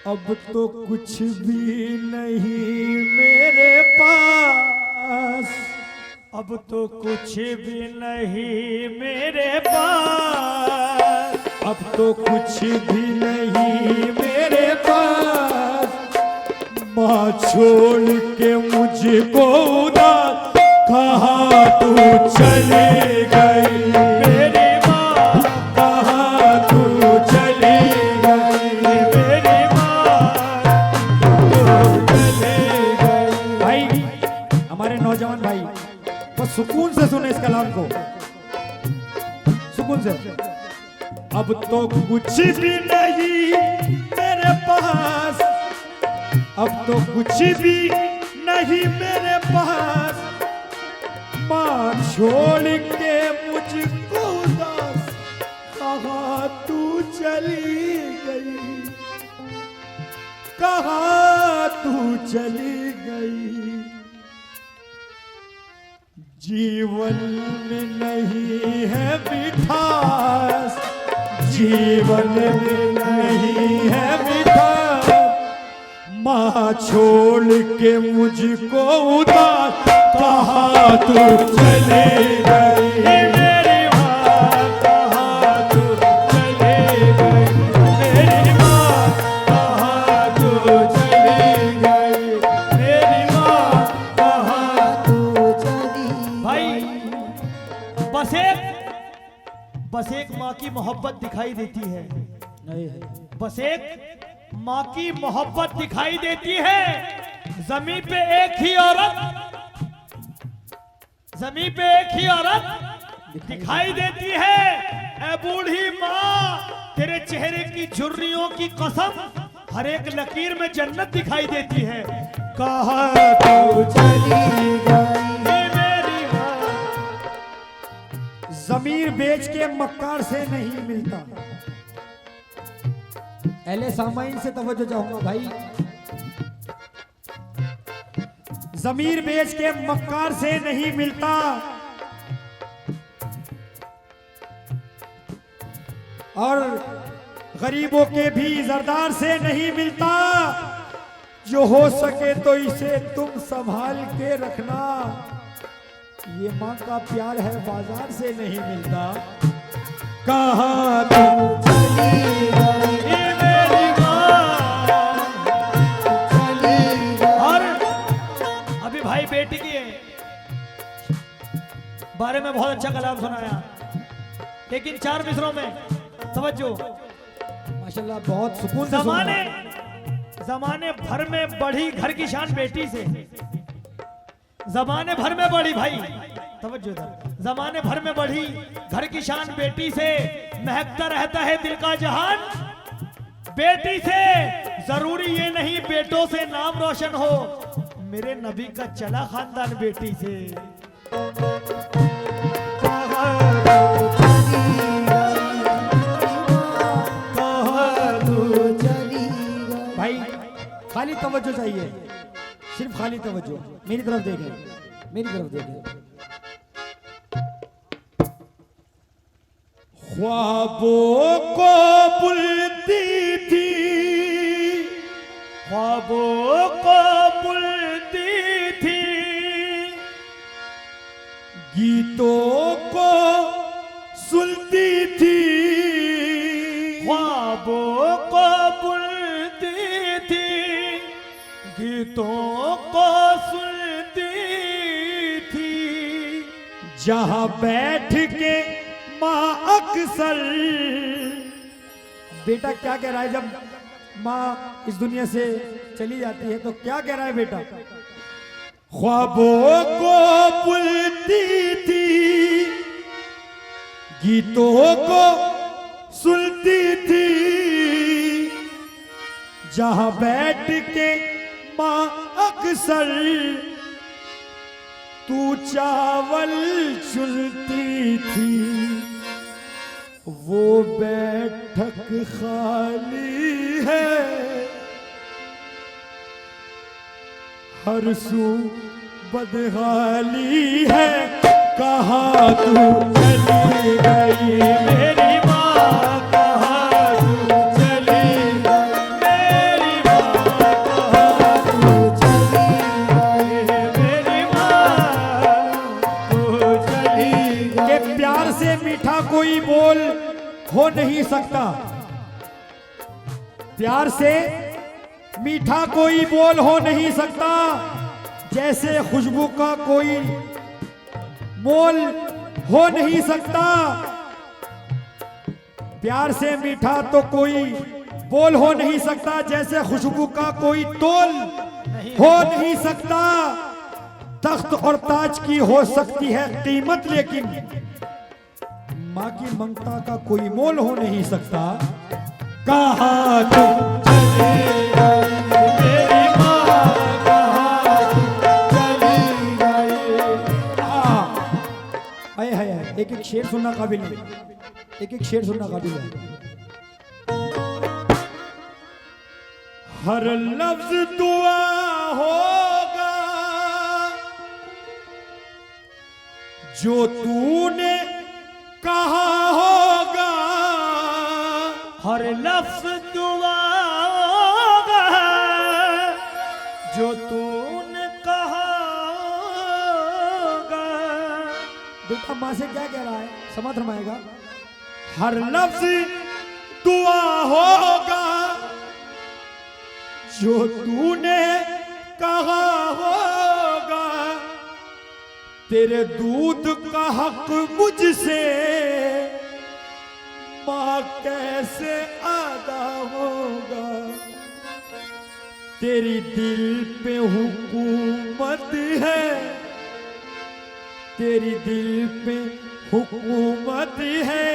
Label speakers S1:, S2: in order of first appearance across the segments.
S1: अब तो कुछ भी नहीं मेरे पास,
S2: अब तो कुछ भी नहीं मेरे पास,
S1: अब तो कुछ भी नहीं मेरे पास। माँ छोड़ के मुझको उदास कहाँ तू चली गई,
S2: मेरी माँ
S1: कहाँ तू चली गई,
S2: मेरी माँ
S1: तू चली गई। भाई हमारे नौजवान भाई बस सुकून से सुने इस कलाम को, सुकून से। अब तो कुछ भी नहीं मेरे पास, अब तो कुछ भी नहीं मेरे पास। माँ छोड़ के मुझको उदास कहाँ तू चली गई, कहाँ तू चली गई। जीवन में नहीं है मिठास, जीवन में नहीं है मिठास। माँ छोड़ के मुझको उदास कहाँ तू चली गई,
S2: मेरी माँ कहाँ तू चली गई, मेरी माँ
S1: कहाँ तू चली गई,
S2: मेरी माँ
S1: कहाँ तू
S2: भाई बस एक माँ की मोहब्बत दिखाई देती है,
S1: नहीं है।
S2: बस एक माँ की मोहब्बत दिखाई देती है। जमीन पे एक ही औरत, जमीन पे एक ही औरत दिखाई देती है। ए बूढ़ी माँ तेरे चेहरे की झुर्रियों की कसम, हर एक लकीर में जन्नत दिखाई देती है।
S1: कहाँ तू चली गई,
S2: मेरी माँ
S1: जमीर बेच के मक्कार से नहीं मिलता। अहले सामाइन से तवज्जो चाहूंगा भाई, जमीर बेच के मक्कार से नहीं मिलता। और गरीबों के भी जरदार से नहीं मिलता। जो हो सके तो इसे तुम संभाल के रखना, ये माँ का प्यार है बाजार से नहीं मिलता। कहाँ तू चली गई,
S2: मेरी माँ। और अभी भाई बेटी की बारे में बहुत अच्छा कलाम सुनाया, लेकिन 4 मिसरों में तवज्जो।
S1: माशाल्लाह बहुत सुकून से
S2: जमाने जमाने भर में बढ़ी घर की शान बेटी से, जमाने भर में बढ़ी भाई तवज्जो इधर, जमाने भर में बढ़ी घर की शान बेटी से। महकता रहता है दिल का जहान बेटी से। जरूरी ये नहीं बेटों से नाम रोशन हो, मेरे नबी का चला खानदान बेटी से।
S1: भाई खाली तवज्जो चाहिए, सिर्फ खाली तवज्जो। मेरी तरफ देखें, मेरी तरफ देखें। ख्वाबों को बुलती थी,
S2: ख्वाबों को बुलती थी,
S1: गीतों को सुनती थी,
S2: ख्वाबों को बुलती थी, गीतों को सुनती थी।
S1: जहां बैठ के माँ अक्सर, बेटा क्या कह रहा है जब माँ इस दुनिया से चली जाती है तो क्या कह रहा है बेटा? ख्वाबों को बुलती थी, गीतों को सुनती थी, जहां बैठ के माँ अक्सर तू चावल चुनती थी। वो बैठक खाली है, हर सू बदहाली है। कहाँ तू चली गई मेरी माँ, कहाँ तू चली गई मेरी हो नहीं सकता। प्यार से मीठा कोई बोल हो नहीं सकता, जैसे खुशबू का कोई मोल हो नहीं सकता। प्यार से मीठा तो कोई बोल हो नहीं सकता, जैसे खुशबू का कोई तोल हो नहीं सकता। तख्त और ताज की हो सकती है कीमत, लेकिन माँ की ममता का कोई मोल हो नहीं सकता। कहाँ तुम चले गए मेरी माँ, कहाँ तुम चली गई। आए हाय, एक एक शेर सुनना काबिल है, एक एक शेर सुनना काबिल है। हर लफ्ज दुआ होगा जो तूने कहा होगा,
S2: हर लफ्ज दुआ होगा जो तूने कहा होगा।
S1: बेटा माँ से क्या कह रहा है, समझ रमाएगा। हर लफ्ज दुआ होगा जो तूने कहा होगा, तेरे दूध का हक मुझसे माँ कैसे अदा होगा। तेरी दिल पे हुकूमत है, तेरी दिल पे हुकूमत है,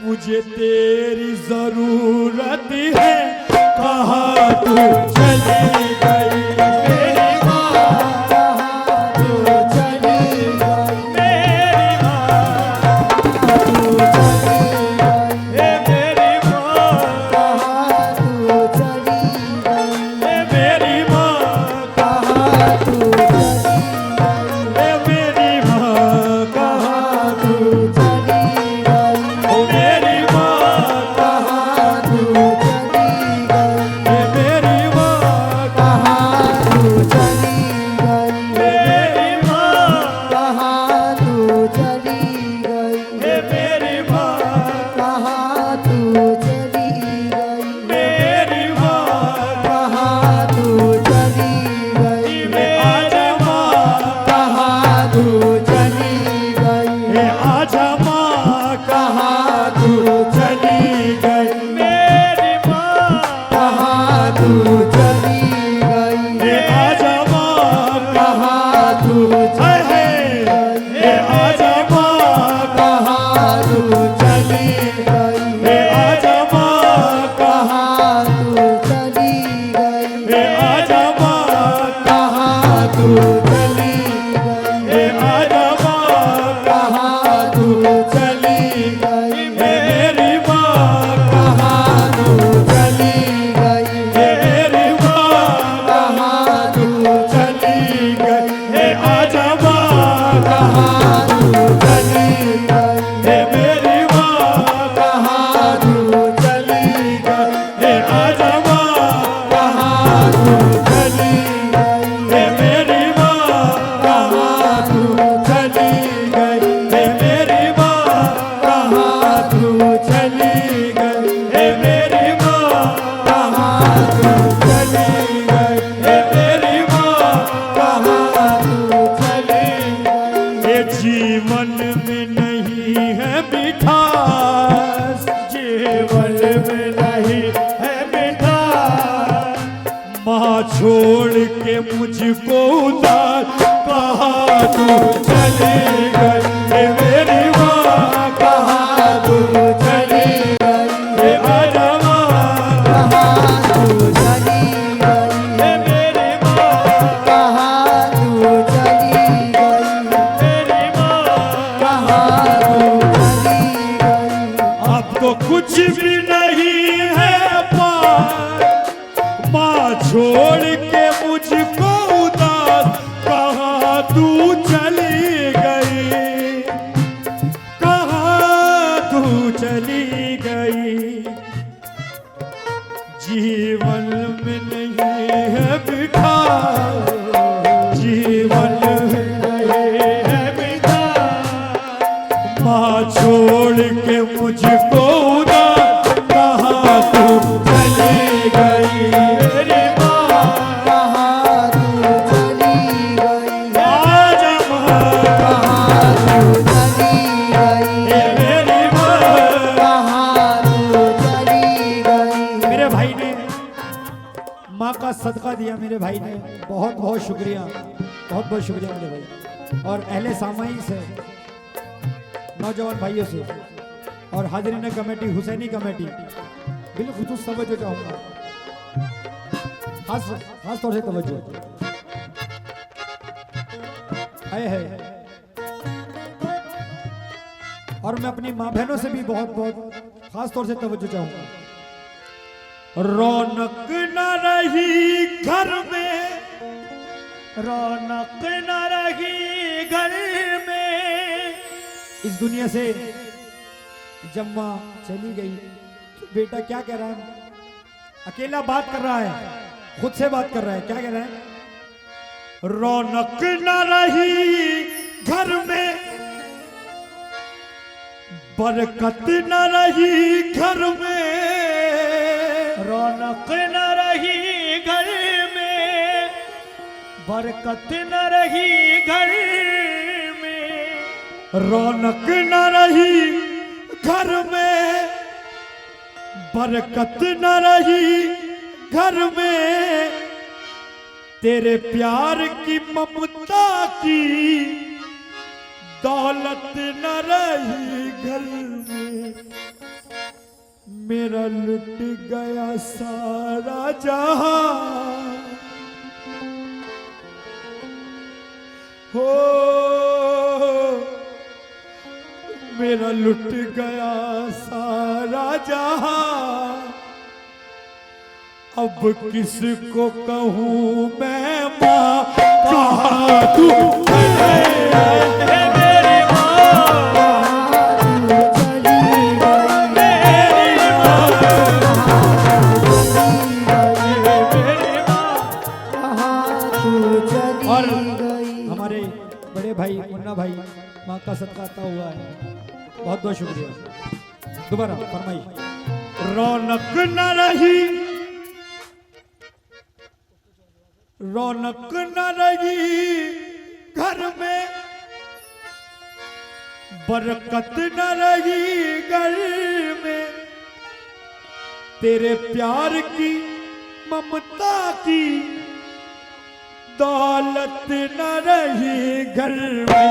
S1: मुझे तेरी जरूरत है। कहाँ तू चली गई मेरी माँ, कहाँ तू चली गई मेरी माँ, तू चली गई मेरी माँ, कहाँ तू चली गई मेरी माँ, कहाँ तू चली गई मेरी माँ, कहाँ तू चली गई मेरी माँ, कहाँ तू चली गई छोड़ के मुझको उतार, कहाँ तू चली गई मेरी माँ, कहाँ तू चली गई आजा माँ, कहाँ तू चली गई मेरी माँ, कहाँ तू चली गई मेरी माँ, कहाँ तू चली गई। अब तो कुछ भी नहीं है पार, माँ छोड़ के मुझको उदास, कहाँ तू चली गई, कहाँ तू चली गई। जीवन में नहीं है मिठास, जीवन में नहीं है मिठास, माँ छोड़ के मुझ माँ का सदका दिया मेरे भाई ने, बहुत बहुत शुक्रिया, बहुत बहुत शुक्रिया मेरे भाई। और अहले सामाईन से, नौजवान भाइयों से और हाजरीन कमेटी, हुसैनी कमेटी बिलखुसूस तवज्जो चाहूँगा, खास तौर से तवज्जो है। और मैं अपनी माँ बहनों से भी बहुत बहुत खास तौर से तवज्जो चाहूँगा। रौनक न रही घर में,
S2: रौनक न रही घर में।
S1: इस दुनिया से जब माँ चली गई तो बेटा क्या कह रहा है? अकेला बात कर रहा है, खुद से बात कर रहा है। क्या कह रहा है? रौनक न रही घर में, बरकत न रही घर में।
S2: रौनक न रही घर में, बरकत न रही घर में।
S1: रौनक न रही घर में, बरकत न रही घर में। तेरे प्यार की ममता की दौलत न रही घर में। मेरा लुट गया सारा जहां, हो मेरा लुट गया सारा जहां। अब किसको कहूँ मैं माँ, कहाँ तू भाई मुन्ना भाई, माँ का सदका अता हुआ है, बहुत बहुत शुक्रिया। दोबारा फरमाइए। रौनक न रही, रौनक न रही घर में, बरकत न रही घर में। तेरे प्यार की ममता की दौलत न रही घर में।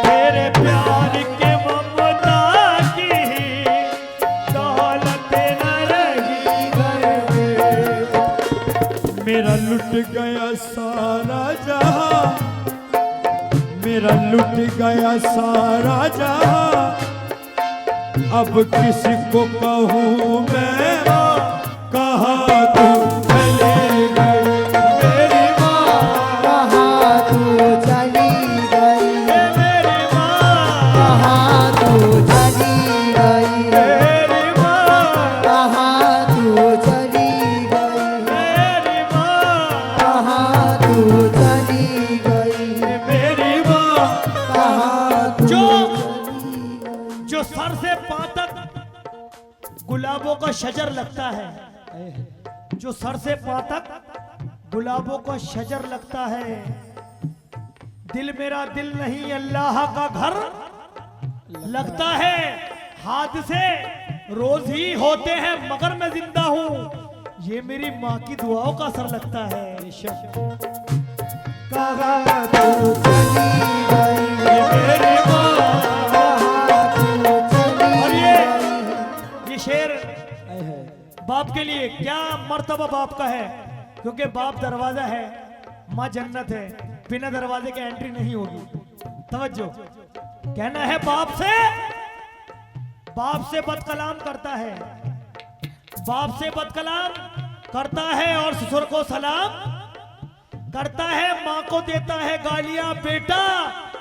S2: तेरे प्यार के ममता की दौलत न रही घर में।
S1: मेरा लुट गया सारा जहां, मेरा लुट गया सारा जहां। अब किसी को कहूँ मैं, कहाँ तू चली गई मेरी माँ,
S3: कहाँ तू चली गई
S2: मेरी माँ,
S3: कहाँ तू चली गई
S2: मेरी माँ,
S3: कहाँ तू चली गई
S2: मेरी माँ,
S3: कहाँ तू चली गई
S2: मेरी माँ।
S3: कहाँ तू
S2: जो सर से पांव तक गुलाबों का शजर लगता है, जो सर से पांव तक गुलाबों का शजर लगता है। दिल मेरा दिल नहीं अल्लाह का घर लगता है। हादसे रोज ही होते हैं मगर मैं जिंदा हूँ, ये मेरी माँ की दुआओं का असर लगता है।
S3: कहाँ तू चली गई
S2: मेरी माँ।
S3: कहाँ तू चली
S2: और
S3: गई
S2: ये शेर बाप के लिए क्या मर्तबा बाप का है, क्योंकि बाप दरवाजा है, माँ जन्नत है, बिना दरवाजे के एंट्री नहीं होगी। तवज्जो, कहना है बाप से बदकलाम करता है, बाप से बदकलाम करता है और ससुर को सलाम करता है, माँ को देता है गालियां, बेटा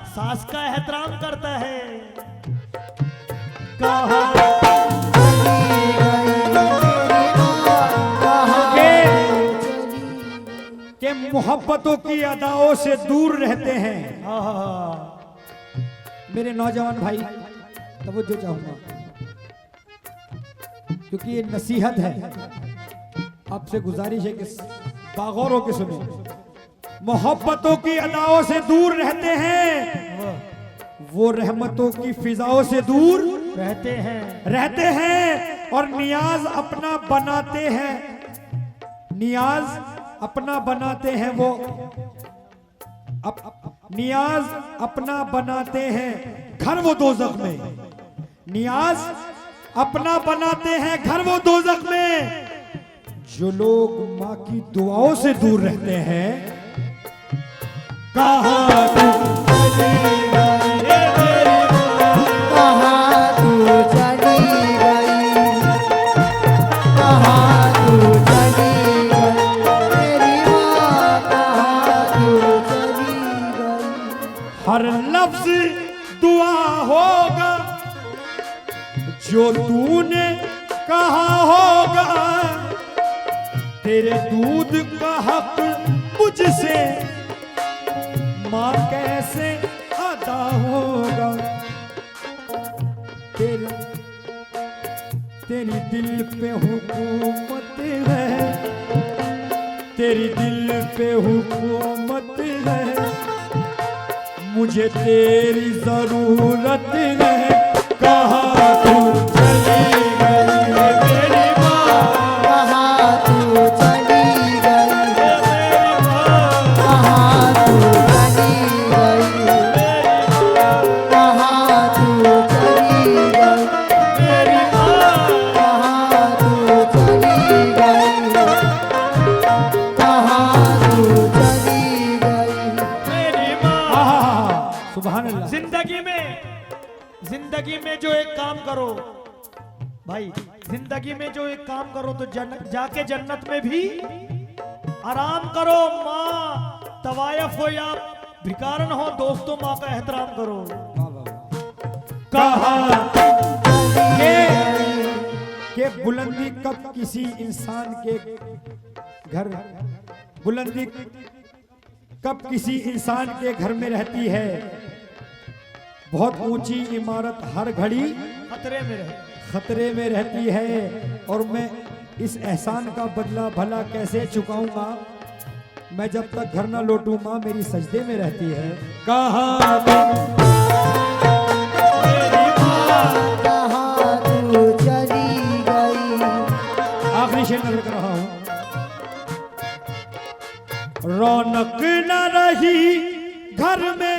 S2: सास का एहतराम करता है।
S1: के मोहब्बतों की अदाओं से दूर रहते हैं। मेरे नौजवान भाई तवज्जो चाहूंगा, क्योंकि ये नसीहत है, आपसे गुजारिश है कि बागौर होकर सुने। मोहब्बतों की अदाओं से दूर रहते हैं, वो रहमतों की फिजाओं से दूर रहते हैं और नियाज अपना बनाते हैं, नियाज अपना बनाते हैं वो नियाज अपना बनाते हैं घर वो दोजख में। नियाज अपना बनाते हैं घर वो दोजख में। जो लोग माँ की दुआओं से दूर रहते हैं, कहाँ तू चली गई
S3: कहाँ तू चली गई, कहाँ तू चली गई मेरी माँ, कहाँ तू चली गई।
S1: हर लफ्ज दुआ होगा जो तूने कहा होगा। तेरे दूध का हक मुझसे माँ कैसे अदा होगा। तेरी दिल पे हुकूमत है, तेरी दिल पे हुकूमत है। मुझे तेरी जरूरत है। कहाँ तू चली गई मेरी माँ,
S3: कहाँ तू चली गई,
S1: मेरी माँ,
S3: कहाँ तू चली गई, कहाँ तू चली गई
S1: मेरी माँ।
S3: कहाँ तू चली गई, कहाँ तू चली गई
S2: मेरी माँ।
S1: सुभान अल्लाह।
S2: जिंदगी में जो एक काम करो भाई, जिंदगी में जो एक काम करो तो जाके जन्नत में भी आराम करो। माँ तवायफ हो या भिकारन हो, दोस्तों माँ का एहतराम करो।
S1: कहाँ के बुलंदी कब किसी इंसान के घर, बुलंदी कब किसी इंसान के घर में रहती है। बहुत ऊंची इमारत हर घड़ी खतरे में रहती है। और मैं इस एहसान का बदला भला कैसे चुकाऊंगा। मैं जब तक घर ना लौटूं माँ मेरी सजदे में रहती है। कहाँ
S3: कहाँ तू चली गई,
S1: आखिरी शेर नजर कर रहा हूं। रौनक न रही घर में,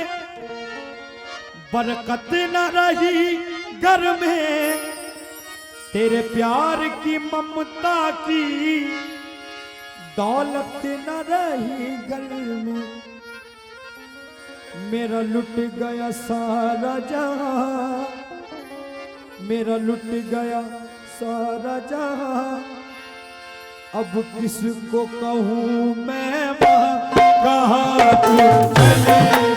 S1: बरकत न रही घर में। तेरे प्यार की ममता की दौलत न रही घर में। मेरा लुट गया सारा जहां, मेरा लुट गया सारा जहां। अब किसको कहूँ मैं माँ, कहाँ तू चली